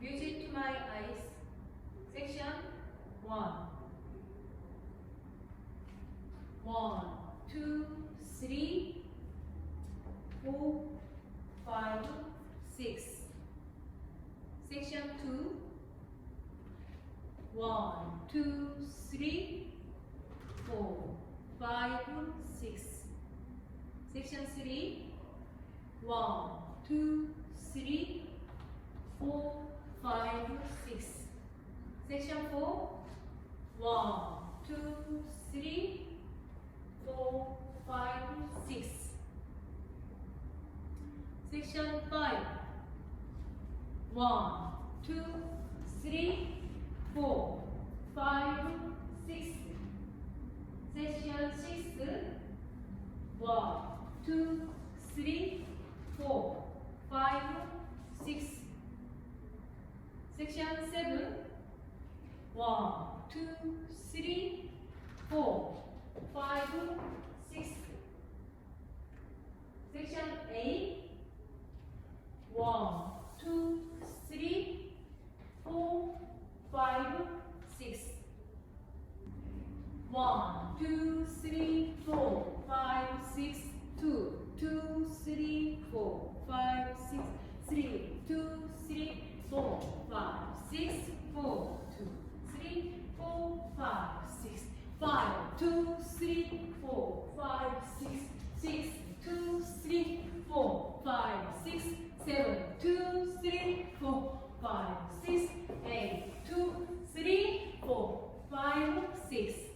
Visit to my eyes. Section 1. 1, 2, 3, 4, 5, 6. Section 2. 1, 2, 3, 4, 5, 6. Section 3. 1, 2, 3, 4, 5, 6. Section 4. 1, 2, 3, 4, 5, 6. Section 5. 1, 2, 3, 4, 5, 6. Section 6. 1, 2, 3, 4, 5, 6. Section 7. 1, 2, 3, 4, 5, 6. Section 8. 1, 2, 3, 4, 5, 6. 1, 2, 3, 4, 5, 6, 2, 2, 3, 4, 5, 6, 3, 2, 3, 4, 5, 6, 4, 2, 3, 4, 5, 6, 5, 2, 3, 4, 5, 6, 6, 2, 3, 4, 5, 6, 7, 2, 3, 4, 5, 6, 8, 2, 3, 4, 5, 6.